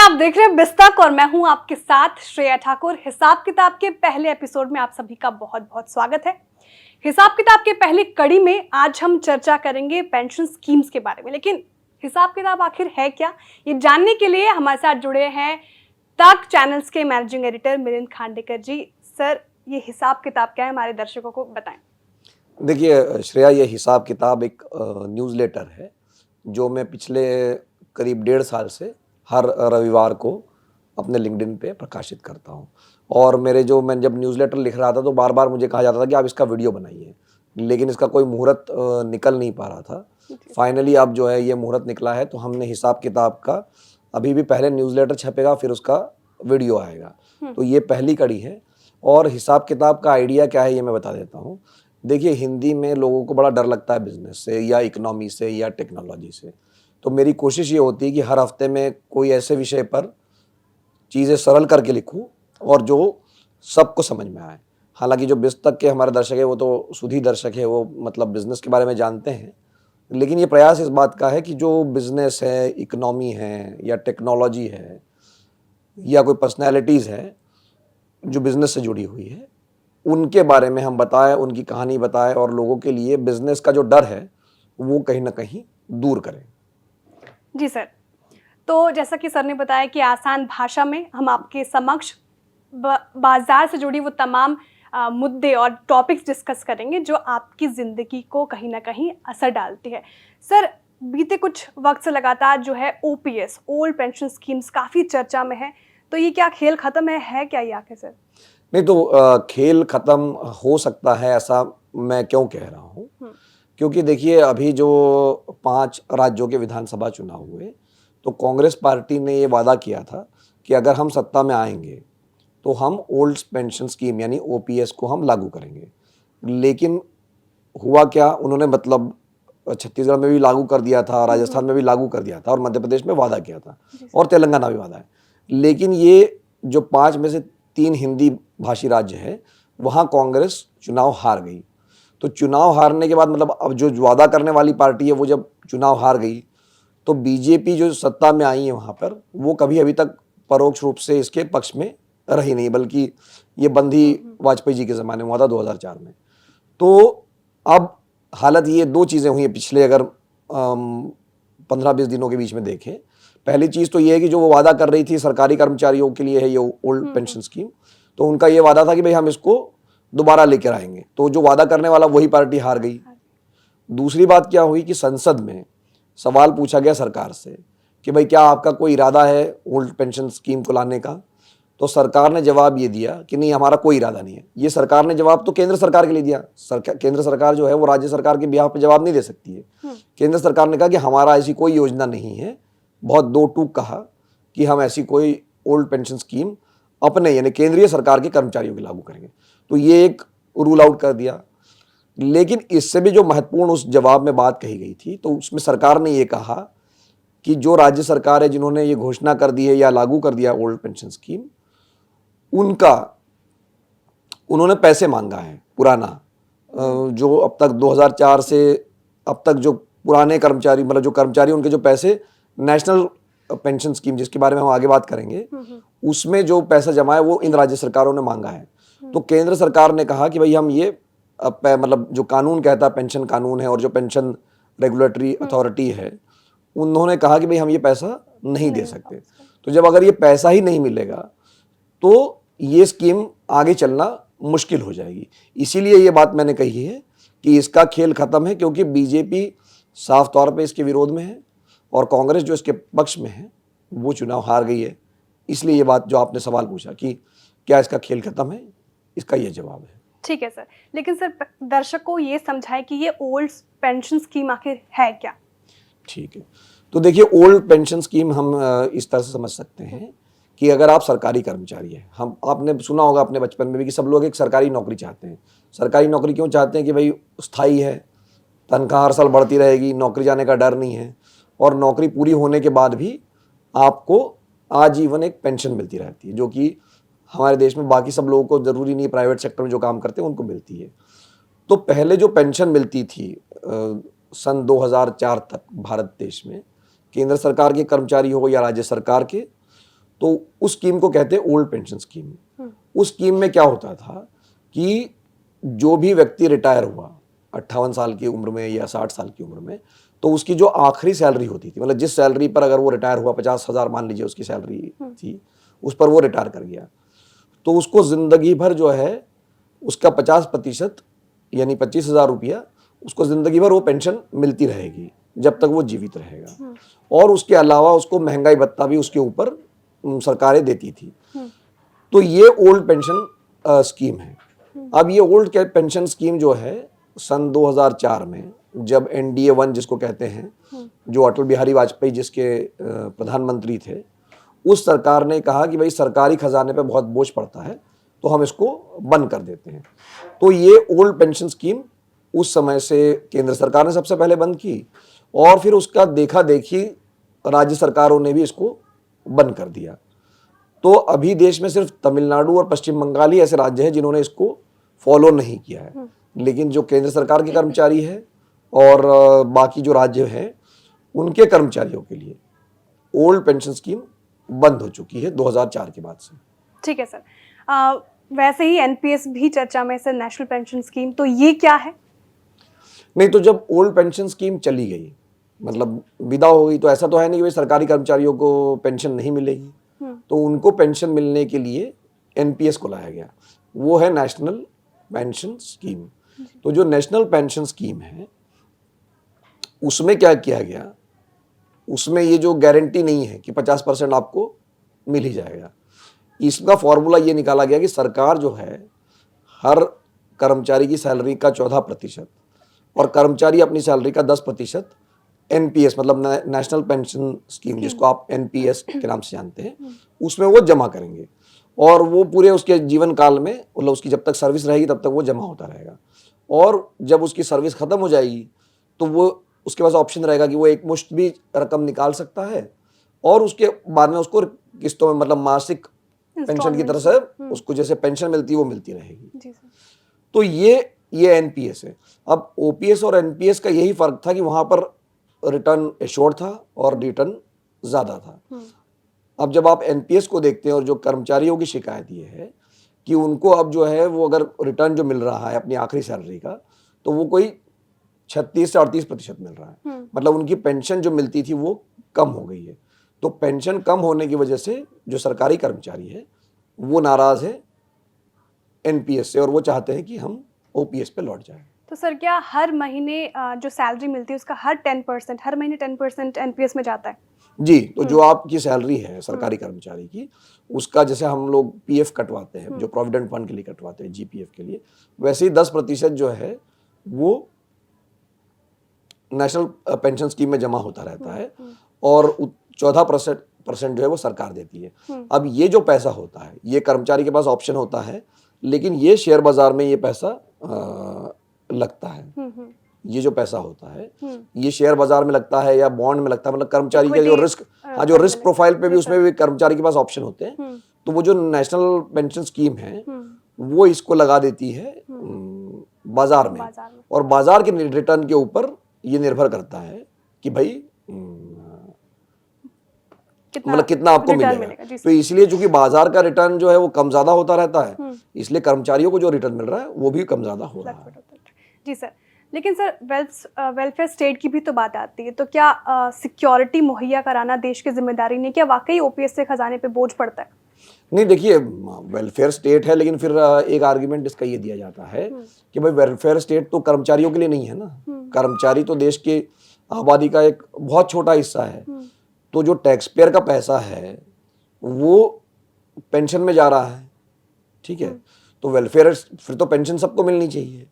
आप देख रहे हैं बिस्तक और मैं हूं आपके साथ श्रेया ठाकुर। हिसाब किताब के पहले एपिसोड में आप सभी का बहुत बहुत स्वागत है। हिसाब किताब के पहली कड़ी में आज हम चर्चा करेंगे पेंशन स्कीम्स के बारे में। लेकिन हिसाब किताब आखिर है क्या, ये जानने के लिए हमारे साथ जुड़े हैं तक चैनल्स के मैनेजिंग एडिटर मिलिंद खांडेकर जी। सर, ये हिसाब किताब क्या है, हमारे दर्शकों को बताएं। देखिए श्रेया, ये हिसाब किताब एक न्यूज़लेटर है जो मैं पिछले करीब 1.5 साल से हर रविवार को अपने लिंक्डइन पे प्रकाशित करता हूँ। और मैं जब न्यूज़लेटर लिख रहा था तो बार बार मुझे कहा जाता था कि आप इसका वीडियो बनाइए, लेकिन इसका कोई मुहूर्त निकल नहीं पा रहा था। फाइनली अब जो है ये मुहूर्त निकला है, तो हमने हिसाब किताब का अभी भी पहले न्यूज़लेटर छपेगा, फिर उसका वीडियो आएगा। तो ये पहली कड़ी है। और हिसाब किताब का आइडिया क्या है ये मैं बता देता हूँ। देखिए, हिंदी में लोगों को बड़ा डर लगता है बिजनेस से या इकोनॉमी से या टेक्नोलॉजी से। तो मेरी कोशिश ये होती है कि हर हफ्ते में कोई ऐसे विषय पर चीज़ें सरल करके लिखूं और जो सबको समझ में आए। हालांकि जो बिस्तक के हमारे दर्शक है वो तो शुद्ध दर्शक है, वो मतलब बिजनेस के बारे में जानते हैं, लेकिन ये प्रयास इस बात का है कि जो बिजनेस है, इकोनॉमी है या टेक्नोलॉजी है या कोई पर्सनैलिटीज़ है जो बिजनेस से जुड़ी हुई है, उनके बारे में हम बताएं, उनकी कहानी बताएं और लोगों के लिए बिजनेस का जो डर है वो कहीं ना कहीं दूर करें। जी सर, तो जैसा कि सर ने बताया कि आसान भाषा में हम आपके समक्ष बाजार से जुड़ी वो तमाम मुद्दे और टॉपिक्स डिस्कस करेंगे जो आपकी ज़िंदगी को कहीं ना कहीं असर डालती है। सर, बीते कुछ वक्त से लगातार जो है ओपीएस, ओल्ड पेंशन स्कीम्स, काफ़ी चर्चा में है। तो ये क्या खेल ख़त्म है क्या ये आखिर सर? नहीं तो खेल खत्म हो सकता है ऐसा मैं क्यों कह रहा हूँ, क्योंकि देखिए अभी जो 5 राज्यों के विधानसभा चुनाव हुए तो कांग्रेस पार्टी ने ये वादा किया था कि अगर हम सत्ता में आएंगे तो हम ओल्ड पेंशन स्कीम यानी ओपीएस को हम लागू करेंगे। लेकिन हुआ क्या, उन्होंने मतलब छत्तीसगढ़ में भी लागू कर दिया था, राजस्थान में भी लागू कर दिया था और मध्य प्रदेश में वादा किया था और तेलंगाना भी वादा है। लेकिन ये जो 5 में से 3 हिंदी भाषी राज्य है वहाँ कांग्रेस चुनाव हार गई। तो चुनाव हारने के बाद मतलब अब जो वादा करने वाली पार्टी है वो जब चुनाव हार गई तो बीजेपी जो सत्ता में आई है वहाँ पर वो कभी अभी तक परोक्ष रूप से इसके पक्ष में रही नहीं, बल्कि ये बंद ही वाजपेयी जी के ज़माने में हुआ था 2004 में। तो अब हालत ये 2 चीज़ें हुई हैं पिछले अगर 15-20 दिनों के बीच में देखें। पहली चीज़ तो ये है कि जो वो वादा कर रही थी सरकारी कर्मचारियों के लिए है ये ओल्ड पेंशन स्कीम, तो उनका ये वादा था कि भाई हम इसको दोबारा लेकर आएंगे। तो जो वादा करने वाला वही पार्टी हार गई। दूसरी बात क्या हुई कि संसद में सवाल पूछा गया सरकार से कि भाई क्या आपका कोई इरादा है ओल्ड पेंशन स्कीम को लाने का। तो सरकार ने जवाब ये दिया कि नहीं, हमारा कोई इरादा नहीं है। ये सरकार ने जवाब तो केंद्र सरकार के लिए दिया। केंद्र सरकार जो है वो राज्य सरकार के बिहाफ पे जवाब नहीं दे सकती है। केंद्र सरकार ने कहा कि हमारा ऐसी कोई योजना नहीं है। बहुत दो टूक कहा कि हम ऐसी कोई ओल्ड पेंशन स्कीम अपने यानी केंद्रीय सरकार के कर्मचारियों की लागू करेंगे। तो ये एक रूल आउट कर दिया। लेकिन इससे भी जो महत्वपूर्ण उस जवाब में बात कही गई थी तो उसमें सरकार ने ये कहा कि जो राज्य सरकार है जिन्होंने ये घोषणा कर दी है या लागू कर दिया ओल्ड पेंशन स्कीम, उन्होंने पैसे मांगा है पुराना। जो अब तक 2004 से अब तक जो पुराने कर्मचारी मतलब जो कर्मचारी उनके जो पैसे नेशनल पेंशन स्कीम जिसके बारे में हम आगे बात करेंगे उसमें जो पैसा जमा है वो इन राज्य सरकारों ने मांगा है। तो केंद्र सरकार ने कहा कि भाई हम ये मतलब जो कानून कहता है पेंशन कानून है और जो पेंशन रेगुलेटरी अथॉरिटी है उन्होंने कहा कि भाई हम ये पैसा नहीं दे सकते। तो जब अगर ये पैसा ही नहीं मिलेगा तो ये स्कीम आगे चलना मुश्किल हो जाएगी। इसीलिए ये बात मैंने कही है कि इसका खेल खत्म है, क्योंकि बीजेपी साफ तौर पे इसके विरोध में है और कांग्रेस जो इसके पक्ष में है वो चुनाव हार गई है। इसलिए ये बात जो आपने सवाल पूछा कि क्या इसका खेल खत्म है, इसका ये जवाब है। ठीक है सर, लेकिन सर दर्शक को ये समझाए कि ये ओल्ड पेंशन स्कीम आखिर है क्या? ठीक है, तो देखिए ओल्ड पेंशन स्कीम हम इस तरह से समझ सकते हैं कि अगर आप सरकारी कर्मचारी हैं, हम आपने सुना होगा अपने बचपन में भी कि सब लोग एक सरकारी नौकरी चाहते हैं। सरकारी नौकरी क्यों चाहते हैं कि भाई स्थायी है, तनख्वाह हर साल बढ़ती रहेगी, नौकरी जाने का डर नहीं है और नौकरी पूरी होने के बाद भी आपको आजीवन एक पेंशन मिलती रहती है, जो कि हमारे देश में बाकी सब लोगों को ज़रूरी नहीं, प्राइवेट सेक्टर में जो काम करते हैं उनको मिलती है। तो पहले जो पेंशन मिलती थी सन 2004 तक भारत देश में, केंद्र सरकार के कर्मचारी हो या राज्य सरकार के, तो उस स्कीम को कहते हैं ओल्ड पेंशन स्कीम। उस स्कीम में क्या होता था कि जो भी व्यक्ति रिटायर हुआ 58 साल की उम्र में या 60 साल की उम्र में, तो उसकी जो आखिरी सैलरी होती थी, मतलब जिस सैलरी पर अगर वो रिटायर हुआ, 50,000 मान लीजिए उसकी सैलरी थी, उस पर वो रिटायर कर गया, तो उसको जिंदगी भर जो है उसका 50% यानी 25,000 रुपया उसको जिंदगी भर वो पेंशन मिलती रहेगी जब तक वो जीवित रहेगा। और उसके अलावा उसको महंगाई भत्ता भी उसके ऊपर सरकारें देती थी। तो ये ओल्ड पेंशन स्कीम है। अब ये ओल्ड पेंशन स्कीम जो है सन 2004 में जब NDA 1 जिसको कहते हैं, जो अटल बिहारी वाजपेयी जिसके प्रधानमंत्री थे, उस सरकार ने कहा कि भाई सरकारी खजाने पे बहुत बोझ पड़ता है तो हम इसको बंद कर देते हैं। तो ये ओल्ड पेंशन स्कीम उस समय से केंद्र सरकार ने सबसे पहले बंद की और फिर उसका देखा देखी राज्य सरकारों ने भी इसको बंद कर दिया। तो अभी देश में सिर्फ तमिलनाडु और पश्चिम बंगाल ही ऐसे राज्य हैं जिन्होंने इसको फॉलो नहीं किया है, लेकिन जो केंद्र सरकार के कर्मचारी है और बाकी जो राज्य हैं उनके कर्मचारियों के लिए ओल्ड पेंशन स्कीम बंद हो चुकी है 2004 के बाद से। ठीक है सर। वैसे ही NPS भी चर्चा में सर, नेशनल पेंशन स्कीम, तो ये क्या है? नहीं, तो जब ओल्ड पेंशन स्कीम चली गई, मतलब विदा हो गई, तो ऐसा तो है नहीं कि भाई सरकारी कर्मचारियों को पेंशन नहीं मिलेगी, तो उनको पेंशन मिलने के लिए NPS को लाया गया, वो है नेशनल पेंशन स्कीम। तो जो नेशनल पेंशन स्कीम है उसमें क्या किया गया, उसमें ये जो गारंटी नहीं है कि 50% आपको मिल ही जाएगा, इसका फॉर्मूला ये निकाला गया कि सरकार जो है हर कर्मचारी की सैलरी का 14% और कर्मचारी अपनी सैलरी का 10% NPS मतलब नेशनल पेंशन स्कीम जिसको आप NPS के नाम से जानते हैं, उसमें वो जमा करेंगे और वो पूरे उसके जीवन काल में, मतलब उसकी जब तक सर्विस रहेगी तब तक वो जमा होता रहेगा। और जब उसकी सर्विस खत्म हो जाएगी तो वो उसके पास ऑप्शन रहेगा कि वो एक मुश्त भी रकम निकाल सकता है और उसके बाद में उसको किस्तों में, मतलब मासिक पेंशन की तरह से उसको जैसे पेंशन मिलती है वो मिलती रहेगी। जी सर। तो ये NPS है। अब OPS और NPS का यही फर्क था कि वहां पर रिटर्न एश्योर्ड था और रिटर्न ज्यादा था। अब जब आप NPS को देखते हैं और जो कर्मचारियों की शिकायत ये है कि उनको अब जो है वो अगर रिटर्न जो मिल रहा है अपनी आखिरी सैलरी का, तो वो कोई 36 से 38% मिल रहा है, मतलब उनकी पेंशन जो मिलती थी वो कम हो गई है। तो पेंशन कम होने की वजह से जो सरकारी कर्मचारी है वो नाराज है NPS से और वो चाहते हैं कि हम OPS पे लौट जाएं। तो सर क्या हर महीने जो सैलरी मिलती है उसका हर महीने 10% NPS में जाता है? जी, तो जो आपकी सैलरी है सरकारी कर्मचारी की, उसका जैसे हम लोग PF कटवाते हैं, जो प्रोविडेंट फंड के लिए कटवाते हैं, GPF के लिए, वैसे ही 10% जो है वो नेशनल पेंशन स्कीम में जमा होता रहता है और 14% जो है वो सरकार देती है। अब ये जो पैसा होता है ये कर्मचारी के पास ऑप्शन होता है, लेकिन ये शेयर बाजार में ये पैसा लगता है। ये जो पैसा होता है ये शेयर बाजार में लगता है या बॉन्ड में लगता है, मतलब कर्मचारी का जो रिस्क, जो रिस्क प्रोफाइल पे भी उसमें भी कर्मचारी के पास ऑप्शन होते हैं। तो वो जो नेशनल पेंशन स्कीम है वो इसको लगा देती है बाजार में और बाजार के रिटर्न के ऊपर ये निर्भर करता है कि भाई मतलब कितना आपको मिलेगा। तो इसलिए चूंकि बाजार का रिटर्न जो है वो कम ज्यादा होता रहता है, इसलिए कर्मचारियों को जो रिटर्न मिल रहा है वो भी कम ज्यादा हो रहा है। जी सर, लेकिन सर वेलफेयर स्टेट की भी तो बात आती है, तो क्या सिक्योरिटी मुहैया कराना देश की जिम्मेदारी नहीं? क्या वाकई OPS से खजाने पे बोझ पड़ता है? नहीं, देखिए वेलफेयर स्टेट है, लेकिन फिर एक आर्गुमेंट इसका ये दिया जाता है कि भाई वेलफेयर स्टेट तो कर्मचारियों के लिए नहीं है ना, कर्मचारी तो देश के आबादी का एक बहुत छोटा हिस्सा है। तो जो टैक्स पेयर का पैसा है वो पेंशन में जा रहा है, ठीक है, तो वेलफेयर फिर तो पेंशन सबको मिलनी चाहिए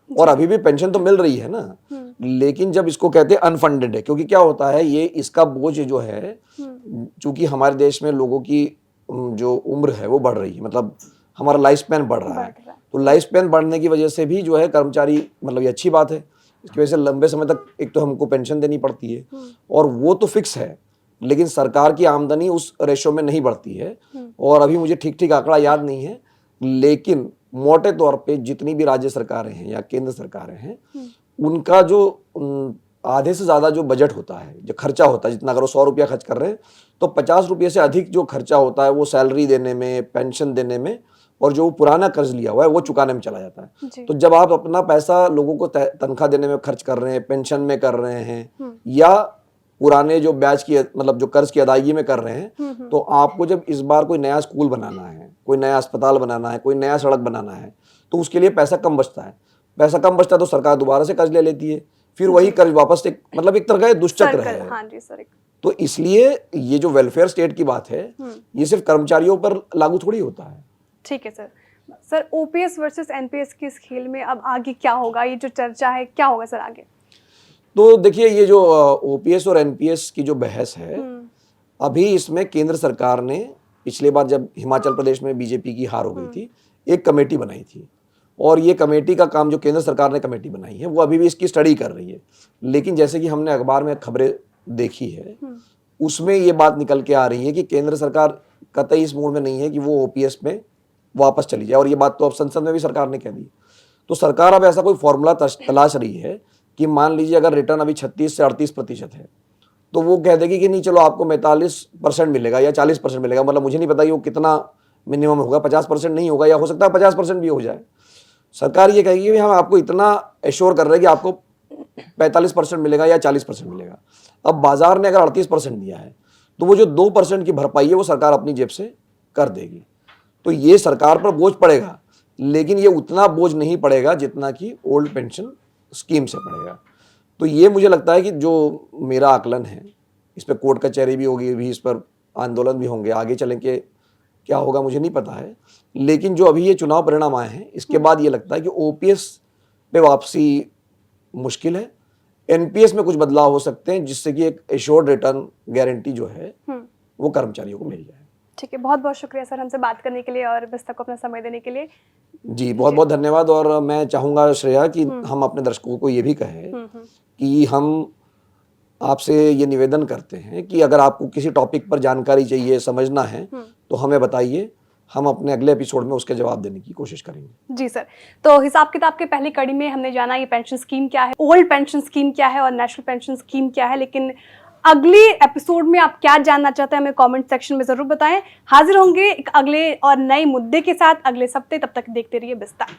और अभी भी पेंशन तो मिल रही है ना, लेकिन जब इसको कहते हैं अनफंडेड है, क्योंकि क्या होता है ये इसका बोझ जो है, चूंकि हमारे देश में लोगों की जो उम्र है वो बढ़ रही है, मतलब हमारा लाइफ स्पैन बढ़ रहा है, तो लाइफ स्पैन बढ़ने की वजह से भी जो है कर्मचारी, मतलब ये अच्छी बात है, इसकी वजह से लंबे समय तक एक तो हमको पेंशन देनी पड़ती है और वो तो फिक्स है, लेकिन सरकार की आमदनी उस रेशो में नहीं बढ़ती है। और अभी मुझे ठीक आंकड़ा याद नहीं है, लेकिन मोटे तौर पे जितनी भी राज्य सरकारें हैं या केंद्र सरकारें हैं उनका जो आधे से ज्यादा जो बजट होता है, जो खर्चा होता है, जितना अगर वो 100 रुपया खर्च कर रहे हैं तो 50 रुपये से अधिक जो खर्चा होता है वो सैलरी देने में, पेंशन देने में, और जो पुराना कर्ज लिया हुआ है वो चुकाने में चला जाता है। जी। तो जब आप अपना पैसा लोगों को तनख्वाह देने में खर्च कर रहे हैं, पेंशन में कर रहे हैं, या पुराने जो ब्याज की मतलब जो कर्ज की अदायगी में कर रहे हैं, तो आपको जब इस बार कोई नया स्कूल बनाना है, कोई नया अस्पताल बनाना है, कोई नया सड़क बनाना है, तो उसके लिए पैसा कम बचता है। पैसा कम बचता है तो सरकार दोबारा से कर्ज ले लेती है, फिर वही कर्ज वापस मतलब एक तरह का दुष्चक्र है। हाँ जी सर। तो इसलिए ये जो वेलफेयर स्टेट की बात है, ये सिर्फ कर्मचारियों पर लागू थोड़ी होता है। ठीक है sir. Sir OPS versus NPS की इस खेल में अब आगे क्या होगा, ये जो चर्चा है क्या होगा सर आगे? तो देखिए, ये जो ओपीएस और एनपीएस की जो बहस है, अभी इसमें केंद्र सरकार ने पिछले बार जब हिमाचल प्रदेश में बीजेपी की हार हो गई थी, एक कमेटी बनाई थी, और ये कमेटी का काम, जो केंद्र सरकार ने कमेटी बनाई है, वो अभी भी इसकी स्टडी कर रही है। लेकिन जैसे कि हमने अखबार में खबरें देखी है, उसमें ये बात निकल के आ रही है कि केंद्र सरकार कतई इस मूड में नहीं है कि वो ओपीएस में वापस चली जाए, और ये बात तो अब संसद में भी सरकार ने कह दी। तो सरकार अब ऐसा कोई फॉर्मूला तलाश रही है कि मान लीजिए अगर रिटर्न अभी 36 से 38% है, तो वो कह देगी कि नहीं चलो आपको 45% मिलेगा या 40% मिलेगा। मतलब मुझे नहीं पता कि वो कितना मिनिमम होगा, 50% नहीं होगा, या हो सकता है 50% भी हो जाए। सरकार ये कहेगी कि हम आपको इतना एश्योर कर रहे हैं कि आपको 45% मिलेगा या 40% मिलेगा। अब बाजार ने अगर 38% दिया है, तो वो जो 2% की भरपाई है वो सरकार अपनी जेब से कर देगी। तो ये सरकार पर बोझ पड़ेगा, लेकिन ये उतना बोझ नहीं पड़ेगा जितना कि ओल्ड पेंशन स्कीम से पड़ेगा। तो ये मुझे लगता है कि जो मेरा आकलन है, इस पर कोर्ट कचहरी भी होगी, भी इस पर आंदोलन भी होंगे, आगे चलें के क्या होगा मुझे नहीं पता है। लेकिन जो अभी ये चुनाव परिणाम आए हैं, इसके बाद ये लगता है कि ओपीएस पे वापसी मुश्किल है, एनपीएस में कुछ बदलाव हो सकते हैं, जिससे कि एक एश्योर्ड रिटर्न गारंटी जो है वो कर्मचारियों को मिल जाए। ठीक है, बहुत बहुत शुक्रिया सर हमसे बात करने के लिए और विस्तार को अपना समय देने के लिए। जी बहुत बहुत धन्यवाद। और मैं चाहूँगा श्रेया कि हम अपने दर्शकों को ये भी कहें कि हम आपसे ये निवेदन करते हैं कि अगर आपको किसी टॉपिक पर जानकारी चाहिए, समझना है, तो हमें बताइए, हम अपने अगले एपिसोड में उसके जवाब देने की कोशिश करेंगे। जी सर। तो हिसाब किताब के पहली कड़ी में हमने जाना ये पेंशन स्कीम क्या है, ओल्ड पेंशन स्कीम क्या है और नेशनल पेंशन स्कीम क्या है, लेकिन अगले एपिसोड में आप क्या जानना चाहते हैं हमें कमेंट सेक्शन में जरूर बताएं। हाजिर होंगे एक अगले और नए मुद्दे के साथ अगले हफ्ते, तब तक देखते रहिए विस्तार।